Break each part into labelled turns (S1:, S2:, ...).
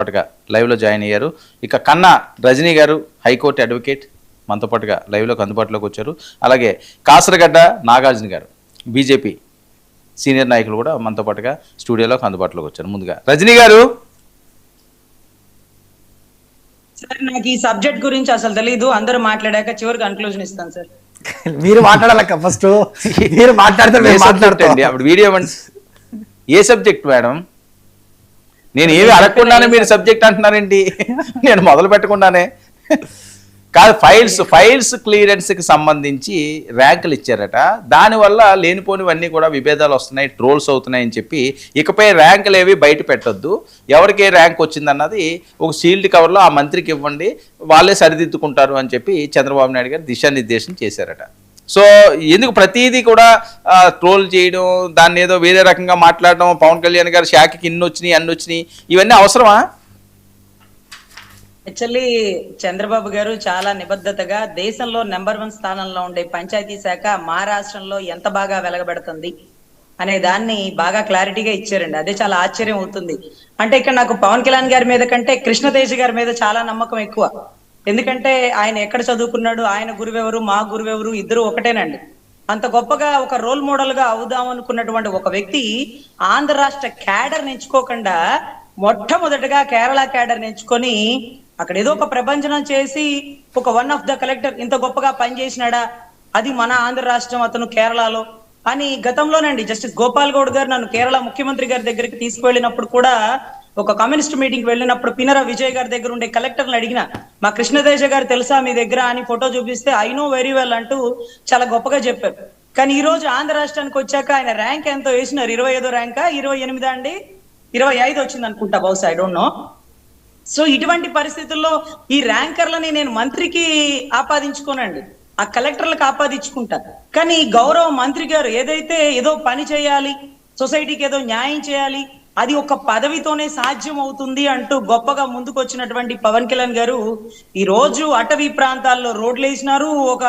S1: పాటుగా లైవ్లో జాయిన్ అయ్యారు. ఇక కన్నా రజనీ గారు హైకోర్టు అడ్వకేట్ మనతో పాటుగా లైవ్లోకి అందుబాటులోకి వచ్చారు. అలాగే కాసరగడ్డ నాగార్జున గారు బీజేపీ సీనియర్ నాయకులు కూడా మనతో పాటుగా స్టూడియోలోకి అందుబాటులోకి వచ్చారు. ముందుగా రజనీ గారు.
S2: సార్ నాకు ఈ సబ్జెక్ట్ గురించి అసలు తెలీదు, అందరూ మాట్లాడాక చివరికి కన్క్లూజన్ ఇస్తాను సార్.
S3: మీరు మాట్లాడాలక్క ఫస్ట్, మీరు మాట్లాడతారు.
S1: అప్పుడు వీడియో ఏ సబ్జెక్ట్ మేడం? నేను ఏమి అడగకుండానే మీరు సబ్జెక్ట్ అంటున్నారేంటి? నేను మొదలు పెట్టకుండానే కాదు. ఫైల్స్ క్లియరెన్స్కి సంబంధించి ర్యాంకులు ఇచ్చారట. దానివల్ల లేనిపోనివన్నీ కూడా విభేదాలు వస్తున్నాయి, ట్రోల్స్ అవుతున్నాయని చెప్పి ఇకపై ర్యాంకులు ఏవి బయట పెట్టొద్దు, ఎవరికి ఏ ర్యాంక్ వచ్చిందన్నది ఒక సీల్డ్ కవర్లో ఆ మంత్రికి ఇవ్వండి, వాళ్ళే సరిదిద్దుకుంటారు అని చెప్పి చంద్రబాబు నాయుడు గారు దిశానిర్దేశం చేశారట. సో ఎందుకు ప్రతిదీ కూడా ట్రోల్ చేయడం, దాన్ని ఏదో వేరే రకంగా మాట్లాడడం, పవన్ కళ్యాణ్ గారు శాఖకి ఇన్ని వచ్చినాయి అన్ని వచ్చినాయి, ఇవన్నీ అవసరమా?
S2: యాక్చువల్లీ చంద్రబాబు గారు చాలా నిబద్ధతగా దేశంలో నెంబర్ 1 స్థానంలో ఉండే పంచాయతీ శాఖ మహారాష్ట్రంలో ఎంత బాగా వెలగబెడుతుంది అనే దాన్ని బాగా క్లారిటీగా ఇచ్చారండి. అదే చాలా ఆశ్చర్యం అవుతుంది. అంటే ఇక్కడ నాకు పవన్ కళ్యాణ్ గారి మీద కంటే కృష్ణతేజ గారి మీద చాలా నమ్మకం ఎక్కువ. ఎందుకంటే ఆయన ఎక్కడ చదువుకున్నాడు, ఆయన గురువెవరు, మా గురువెవరు, ఇద్దరు ఒకటేనండి. అంత గొప్పగా ఒక రోల్ మోడల్ గా అవుదాం అనుకున్నటువంటి ఒక వ్యక్తి ఆంధ్ర రాష్ట్ర క్యాడర్ ఎంచుకోకుండా మొట్టమొదటిగా కేరళ క్యాడర్ ఎంచుకొని అక్కడ ఏదో ఒక ప్రభంజనం చేసి ఒక వన్ ఆఫ్ ద కలెక్టర్ ఇంత గొప్పగా పనిచేసినాడా, అది మన ఆంధ్ర రాష్ట్రం, అతను కేరళలో అని గతంలోనండి జస్టిస్ గోపాల్ గౌడ్ గారు నన్ను కేరళ ముఖ్యమంత్రి గారి దగ్గరికి తీసుకువెళ్ళినప్పుడు కూడా, ఒక కమ్యూనిస్ట్ మీటింగ్ వెళ్ళినప్పుడు పినరా విజయ్ గారి దగ్గర ఉండే కలెక్టర్ని అడిగిన, మా కృష్ణదేశ గారు తెలుసా మీ దగ్గర అని ఫోటో చూపిస్తే ఐ నో వెరీ వెల్ అంటూ చాలా గొప్పగా చెప్పారు. కానీ ఈ రోజు ఆంధ్ర రాష్ట్రానికి వచ్చాక ఆయన ర్యాంక్ ఎంతో వేసినారు, 25వ ర్యాంకా 28 అండి, 25 వచ్చింది అనుకుంటా బహుశా, ఐ డోంట్ నో. సో ఇటువంటి పరిస్థితుల్లో ఈ ర్యాంకర్లని నేను మంత్రికి ఆపాదించుకోనండి, ఆ కలెక్టర్లకు ఆపాదించుకుంటా. కానీ గౌరవ మంత్రి గారు ఏదైతే ఏదో పని చేయాలి, సొసైటీకి ఏదో న్యాయం చేయాలి, అది ఒక పదవితోనే సాధ్యం అవుతుంది అంటూ గొప్పగా ముందుకు వచ్చినటువంటి పవన్ కళ్యాణ్ గారు ఈ రోజు అటవీ ప్రాంతాల్లో రోడ్లు వేసినారు, ఒక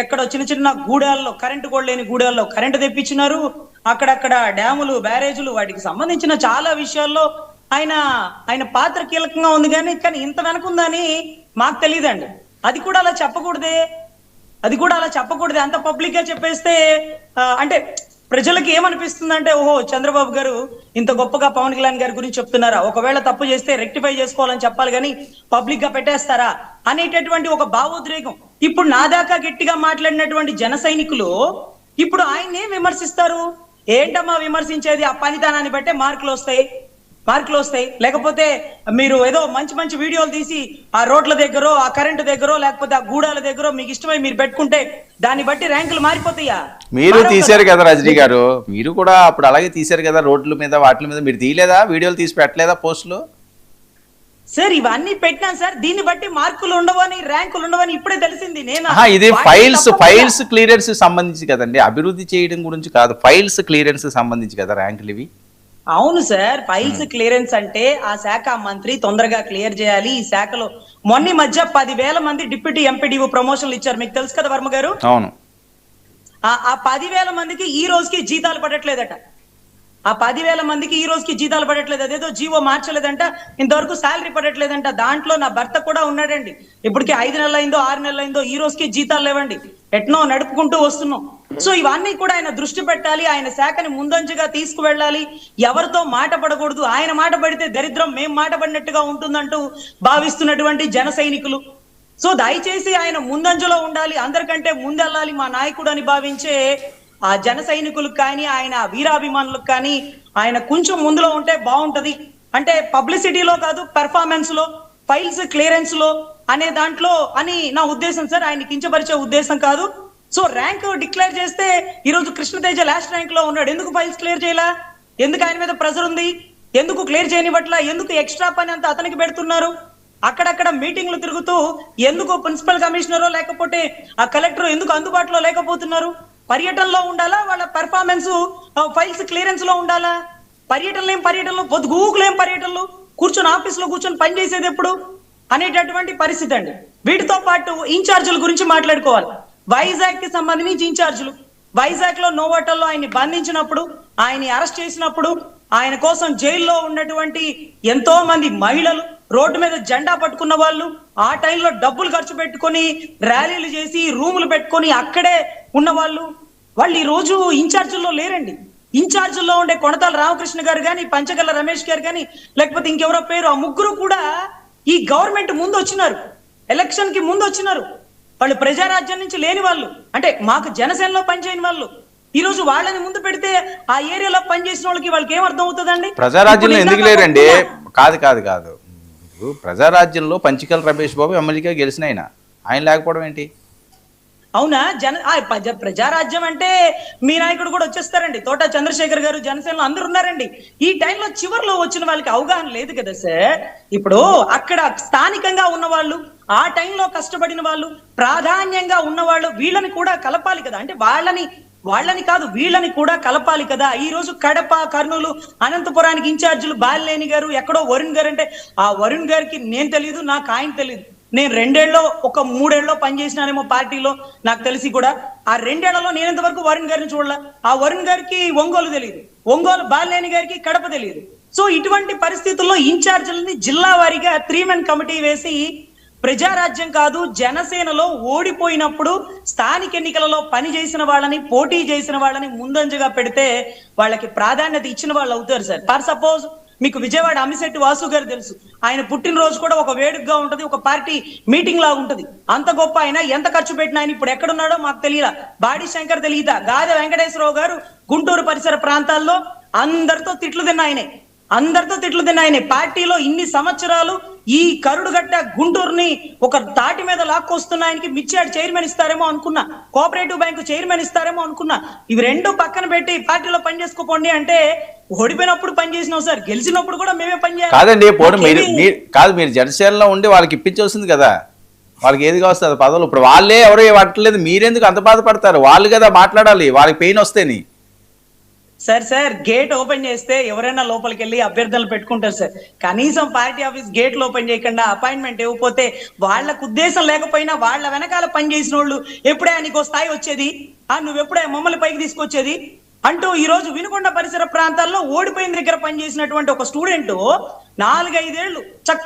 S2: ఎక్కడ చిన్న గూడాల్లో, కరెంటు కూడా లేని గూడాల్లో కరెంటు తెప్పించినారు, అక్కడక్కడ డ్యాములు, బ్యారేజీలు, వాటికి సంబంధించిన చాలా విషయాల్లో ఆయన పాత్ర కీలకంగా ఉంది. కానీ ఇంత వెనకుందని మాకు తెలియదండి. అది కూడా అలా చెప్పకూడదే, అంత పబ్లిక్ గా చెప్పేస్తే అంటే ప్రజలకు ఏమనిపిస్తుంది అంటే, ఓహో చంద్రబాబు గారు ఇంత గొప్పగా పవన్ కళ్యాణ్ గారి గురించి చెప్తున్నారా, ఒకవేళ తప్పు చేస్తే రెక్టిఫై చేసుకోవాలని చెప్పాలి కానీ పబ్లిక్ గా పెట్టేస్తారా అనేటటువంటి ఒక భావోద్రేకం. ఇప్పుడు నా దాకా గట్టిగా మాట్లాడినటువంటి జన సైనికులు ఇప్పుడు ఆయన్నే విమర్శిస్తారు. ఏంటమ్మా విమర్శించేది, ఆ పనితనాన్ని బట్టే మార్కులు వస్తాయి, లేకపోతే మీరు ఏదో మంచి వీడియోలు తీసి ఆ రోడ్ల దగ్గర, ఆ కరెంటు దగ్గర, లేకపోతే ఆ గూడాల దగ్గర మీకు ఇష్టమై మీరు పెట్టుకుంటే దాన్ని బట్టి ర్యాంకులు మారిపోతాయా?
S1: మీరు తీశారు కదా రజనీ గారు, మీరు కూడా అప్పుడు అలాగే తీశారు కదా, రోడ్ల మీద వాటి మీద మీరు తీయలేదా, వీడియోలు తీసి పెట్టలేదా పోస్టులు?
S2: సార్ ఇవన్నీ పెట్టినాను సార్, దీన్ని బట్టి మార్కులు ఉండవని, ర్యాంకులు ఉండవని ఇప్పుడే తెలిసింది. నేను
S1: ఇది ఫైల్స్ క్లియరెన్స్ సంబంధించి కదండి, అభివృద్ధి చేయడం గురించి కాదు, ఫైల్స్ క్లియరెన్స్ సంబంధించి కదా ర్యాంకులు ఇవి.
S2: అవును సార్, ఫైల్స్ క్లియరెన్స్ అంటే ఆ శాఖ మంత్రి తొందరగా క్లియర్ చేయాలి. ఈ శాఖలో మొన్న మధ్య 10,000 మంది డిప్యూటీ ఎంపీడీఓ ప్రమోషన్లు ఇచ్చారు, మీకు తెలుసు కదా వర్మ గారు.
S1: అవును.
S2: ఆ 10,000 మందికి ఈ రోజుకి జీతాలు పడట్లేదట. ఆ 10,000 మందికి ఈ రోజుకి జీతాలు పడట్లేదు, అదేదో జీవో మార్చలేదంట, ఇంతవరకు శాలరీ పడట్లేదంట. దాంట్లో నా భర్త కూడా ఉన్నాడండి. ఇప్పటికి 5 నెలలు అయిందో 6 నెలలు అయిందో ఈ రోజుకి జీతాలు లేవండి, ఎట్నో నడుపుకుంటూ వస్తున్నాం. సో ఇవన్నీ కూడా ఆయన దృష్టి పెట్టాలి, ఆయన శాఖని ముందంజగా తీసుకువెళ్ళాలి, ఎవరితో మాట పడకూడదు, ఆయన మాట పడితే దరిద్రం మేం మాట పడినట్టుగా ఉంటుందంటూ భావిస్తున్నటువంటి జన సైనికులు. సో దయచేసి ఆయన ముందంజలో ఉండాలి, అందరికంటే ముందెళ్ళాలి మా నాయకుడు అని భావించే ఆ జన సైనికులకు కానీ, ఆయన వీరాభిమానులకు కానీ ఆయన కొంచెం ముందులో ఉంటే బాగుంటది. అంటే పబ్లిసిటీలో కాదు, పెర్ఫార్మెన్స్ లో, ఫైల్స్ క్లియరెన్స్ లో అనే దాంట్లో అని నా ఉద్దేశం సార్, ఆయన కించపరిచే ఉద్దేశం కాదు. సో ర్యాంక్ డిక్లేర్ చేస్తే ఈ రోజు కృష్ణతేజ లాస్ట్ ర్యాంక్ లో ఉన్నాడు, ఎందుకు ఫైల్స్ క్లియర్ చేయాలా? ఎందుకు ఆయన మీద ప్రెజర్ ఉంది? ఎందుకు క్లియర్ చేయనివ్వట్లా? ఎందుకు ఎక్స్ట్రా పని అంతా అతనికి పెడుతున్నారు? అక్కడక్కడ మీటింగ్లు తిరుగుతూ ఎందుకు ప్రిన్సిపల్ కమిషనరో లేకపోతే ఆ కలెక్టర్ ఎందుకు అందుబాటులో లేకపోతున్నారు? పర్యటనలో ఉండాలా, వాళ్ళ పెర్ఫార్మెన్స్ ఫైల్స్ క్లియరెన్స్ లో ఉండాలా? పర్యటనలో పొద్దుగూకులేం పర్యటనలు, కూర్చొని ఆఫీస్ లో కూర్చొని పని చేసేది ఎప్పుడు అనేటటువంటి పరిస్థితి అండి. వీటితో పాటు ఇన్ఛార్జీల గురించి మాట్లాడుకోవాలి. వైజాగ్ కి సంబంధించి ఇన్ఛార్జీలు, వైజాగ్ లో నోవాటల్లో ఆయన్ని బంధించినప్పుడు, ఆయన్ని అరెస్ట్ చేసినప్పుడు ఆయన కోసం జైల్లో ఉన్నటువంటి ఎంతో మంది మహిళలు, రోడ్డు మీద జెండా పట్టుకున్న వాళ్ళు, ఆ టైంలో డబ్బులు ఖర్చు పెట్టుకొని ర్యాలీలు చేసి రూములు పెట్టుకొని అక్కడే ఉన్న వాళ్ళు ఈ రోజు ఇన్ఛార్జుల్లో లేరండి. ఇన్ఛార్జుల్లో ఉండే కొణతాల రామకృష్ణ గారు కానీ, పంచగల్ల రమేష్ గారు కానీ, లేకపోతే ఇంకెవరో పేరు, ఆ ముగ్గురు కూడా ఈ గవర్నమెంట్ ముందు వచ్చినారు, ఎలక్షన్ కి ముందు వచ్చినారు. వాళ్ళు ప్రజారాజ్యం నుంచి లేని వాళ్ళు, అంటే మాకు జనసేనలో పనిచేయని వాళ్ళు. ఈ రోజు వాళ్ళని ముందు పెడితే ఆ ఏరియాలో పనిచేసిన వాళ్ళకి ఏం అర్థం అవుతుందండి?
S1: ప్రజారాజ్యంలో ఎందుకు లేరండి? కాదు ప్రజారాజ్యంలో పంచకల్ రమేష్ బాబు ఎమ్మెల్యేగా గెలిచిన ఆయన లేకపోవడం ఏంటి?
S2: అవునా? ప్రజారాజ్యం అంటే మీ నాయకుడు కూడా వచ్చేస్తారండి, తోట చంద్రశేఖర్ గారు, జనసేనలో అందరూ ఉన్నారండి. ఈ టైంలో చివరిలో వచ్చిన వాళ్ళకి అవగాహన లేదు కదా సార్. ఇప్పుడు అక్కడ స్థానికంగా ఉన్న వాళ్ళు, ఆ టైంలో కష్టపడిన వాళ్ళు, ప్రాధాన్యంగా ఉన్నవాళ్ళు, వీళ్ళని కూడా కలపాలి కదా. అంటే వాళ్ళని కాదు, వీళ్ళని కూడా కలపాలి కదా. ఈ రోజు కడప, కర్నూలు, అనంతపురానికి ఇన్ఛార్జీలు బాలినేని గారు, ఎక్కడో వరుణ్ గారు. అంటే ఆ వరుణ్ గారికి నేను తెలియదు, నాకు ఆయన తెలియదు. నేను 2 ఏళ్ళలో 3 ఏళ్ళలో పనిచేసినానేమో పార్టీలో, నాకు తెలిసి కూడా. ఆ 2 ఏళ్లలో నేను ఇంతవరకు వరుణ్ గారిని చూడలే. ఆ వరుణ్ గారికి ఒంగోలు తెలియదు, ఒంగోలు బాలినేని గారికి కడప తెలియదు. సో ఇటువంటి పరిస్థితుల్లో ఇన్ఛార్జీలని జిల్లా వారీగా 3-man కమిటీ వేసి, ప్రజారాజ్యం కాదు, జనసేనలో ఓడిపోయినప్పుడు స్థానిక ఎన్నికలలో పని చేసిన వాళ్ళని, పోటీ చేసిన వాళ్ళని ముందంజగా పెడితే వాళ్ళకి ప్రాధాన్యత ఇచ్చిన వాళ్ళు అవుతారు సార్. ఫర్ సపోజ్ మీకు విజయవాడ అమిశెట్టి వాసు గారు తెలుసు. ఆయన పుట్టినరోజు కూడా ఒక వేడుకగా ఉంటది, ఒక పార్టీ మీటింగ్ లాగా ఉంటది. అంత గొప్ప ఆయన, ఎంత ఖర్చు పెట్టిన ఆయన ఇప్పుడు ఎక్కడున్నాడో మాకు తెలియదా. బాడి శంకర్ తెలియదా. గాదె వెంకటేశ్వరరావు గారు గుంటూరు పరిసర ప్రాంతాల్లో అందరితో తిట్లు తిన్న ఆయనే. పార్టీలో ఇన్ని సంవత్సరాలు ఈ కరుడుగట్ట గుంటూరుని ఒక తాటి మీద లాక్కొస్తున్న ఆయనకి మిర్చాడ్ చైర్మన్ ఇస్తారేమో అనుకున్నా, కోఆపరేటివ్ బ్యాంకు చైర్మన్ ఇస్తారేమో అనుకున్నా. ఇవి రెండు పక్కన పెట్టి పార్టీలో పని చేసుకోండి అంటే, ఓడిపోయినప్పుడు పని చేసినాం సార్, గెలిచినప్పుడు కూడా మేమే పని చేయాలి.
S1: కాదండి, మీరు జనసేనలో ఉండి వాళ్ళకి ఇప్పించవలసింది కదా. వాళ్ళకి ఏది కావస్తుంది పదవులు. ఇప్పుడు వాళ్ళే ఎవరు పట్టలేదు, మీరెందుకు అంత బాధపడతారు? వాళ్ళు కదా మాట్లాడాలి, వాళ్ళకి పెయిన్ వస్తేని.
S2: సార్ గేట్ ఓపెన్ చేస్తే ఎవరైనా లోపలికి వెళ్ళి అభ్యర్థనలు పెట్టుకుంటారు సార్. కనీసం పార్టీ ఆఫీస్ గేట్లు ఓపెన్ చేయకుండా అపాయింట్మెంట్ ఇవ్వకపోతే, వాళ్ళకు ఉద్దేశం లేకపోయినా వాళ్ళ వెనకాల పని చేసిన వాళ్ళు ఎప్పుడే నీకు స్థాయి వచ్చేది, నువ్వెప్పుడే మమ్మల్ని పైకి తీసుకొచ్చేది అంటూ ఈ రోజు వినుకొండ పరిసర ప్రాంతాల్లో ఓడిపోయిన దగ్గర పనిచేసినటువంటి ఒక స్టూడెంట్ 4-5 ఏళ్ళు చక్కగా